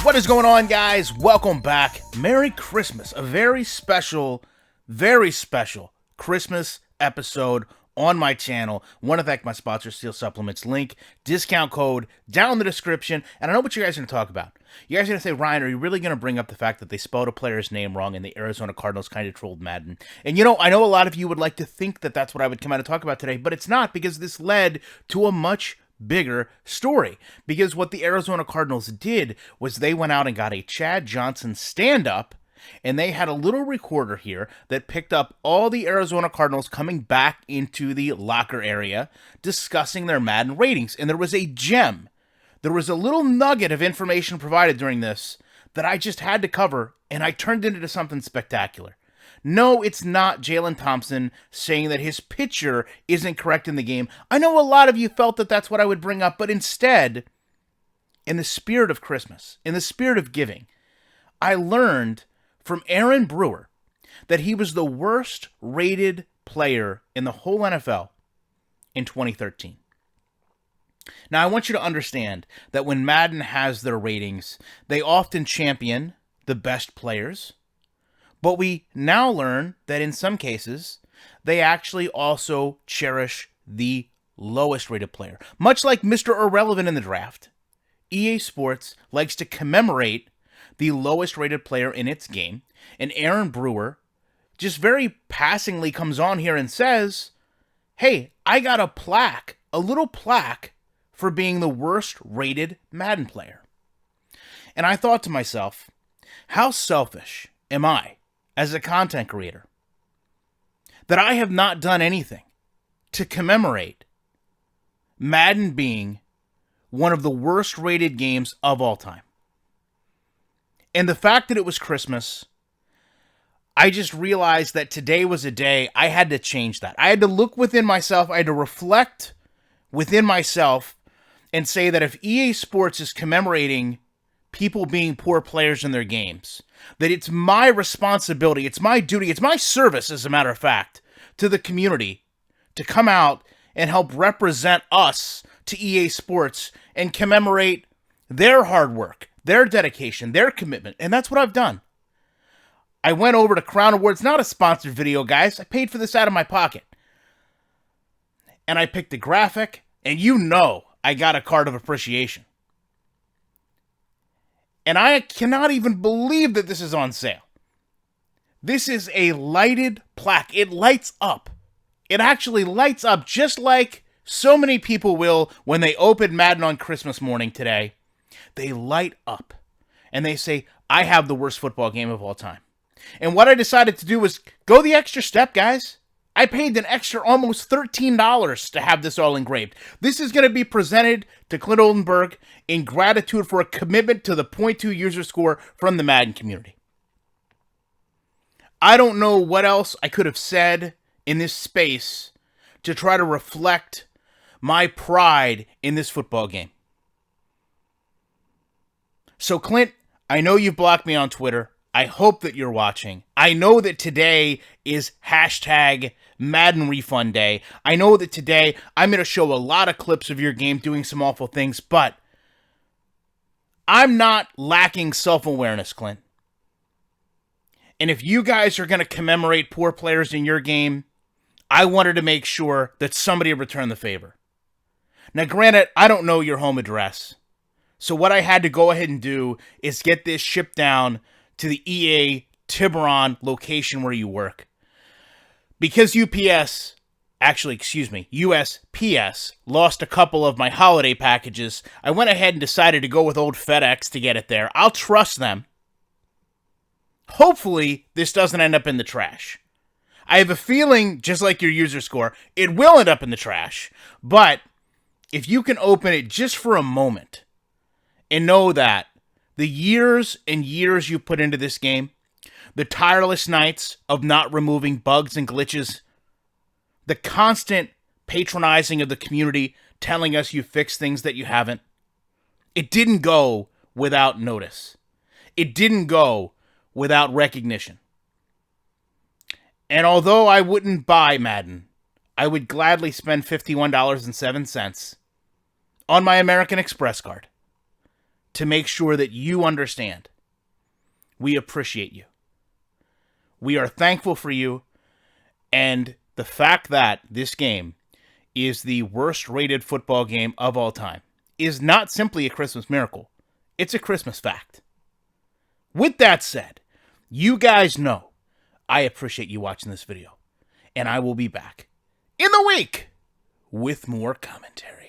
What is going on, guys? Welcome back. Merry Christmas. A very special Christmas episode on my channel. Want to thank my sponsor, Steel Supplements. Link, discount code down in the description. And I know what you guys are going to talk about. You guys are going to say, Ryan, are you really going to bring up the fact that they spelled a player's name wrong and the Arizona Cardinals kind of trolled Madden? And I know a lot of you would like to think that that's what I would come out and talk about today, but it's not, because this led to a much bigger story. Because what the Arizona Cardinals did was they went out and got a Chad Johnson stand-up, and they had a little recorder here that picked up all the Arizona Cardinals coming back into the locker area discussing their Madden ratings. And there was a gem. There was a little nugget of information provided during this that I just had to cover, and I turned it into something spectacular. No, it's not Jalen Thompson saying that his pitcher isn't correct in the game. I know a lot of you felt that that's what I would bring up, but instead, in the spirit of Christmas, in the spirit of giving, I learned from Aaron Brewer that he was the worst rated player in the whole NFL in 2013. Now, I want you to understand that when Madden has their ratings, they often champion the best players. But we now learn that in some cases, they actually also cherish the lowest rated player. Much like Mr. Irrelevant in the draft, EA Sports likes to commemorate the lowest rated player in its game. And Aaron Brewer just very passingly comes on here and says, hey, I got a little plaque for being the worst rated Madden player. And I thought to myself, how selfish am I as a content creator that I have not done anything to commemorate Madden being one of the worst rated games of all time. And the fact that it was Christmas, I just realized that today was a day I had to change that. I had to look within myself, I had to reflect within myself and say that if EA Sports is commemorating people being poor players in their games, that it's my responsibility, it's my duty, it's my service, as a matter of fact, to the community to come out and help represent us to EA Sports and commemorate their hard work, their dedication, their commitment. And that's what I've done. I went over to Crown Awards, not a sponsored video, guys. I paid for this out of my pocket. And I picked a graphic, and I got a card of appreciation. And I cannot even believe that this is on sale. This is a lighted plaque. It lights up. It actually lights up just like so many people will when they open Madden on Christmas morning today. They light up. And they say, I have the worst football game of all time. And what I decided to do was go the extra step, guys. I paid an extra almost $13 to have this all engraved. This is going to be presented to Clint Oldenburg in gratitude for a commitment to the .2 user score from the Madden community. I don't know what else I could have said in this space to try to reflect my pride in this football game. So, Clint, I know you've blocked me on Twitter. I hope that you're watching. I know that today is hashtag Madden Refund Day. I know that today I'm going to show a lot of clips of your game doing some awful things, but I'm not lacking self-awareness, Clint. And if you guys are going to commemorate poor players in your game, I wanted to make sure that somebody returned the favor. Now, granted, I don't know your home address. So what I had to go ahead and do is get this shipped down to the EA Tiburon location where you work. Because USPS lost a couple of my holiday packages, I went ahead and decided to go with old FedEx to get it there. I'll trust them. Hopefully, this doesn't end up in the trash. I have a feeling, just like your user score, it will end up in the trash. But if you can open it just for a moment and know that the years and years you put into this game, the tireless nights of not removing bugs and glitches, the constant patronizing of the community telling us you fixed things that you haven't, it didn't go without notice. It didn't go without recognition. And although I wouldn't buy Madden, I would gladly spend $51.07 on my American Express card to make sure that you understand. We appreciate you. We are thankful for you. And the fact that this game is the worst rated football game of all time is not simply a Christmas miracle. It's a Christmas fact. With that said, you guys know I appreciate you watching this video. And I will be back in the week with more commentary.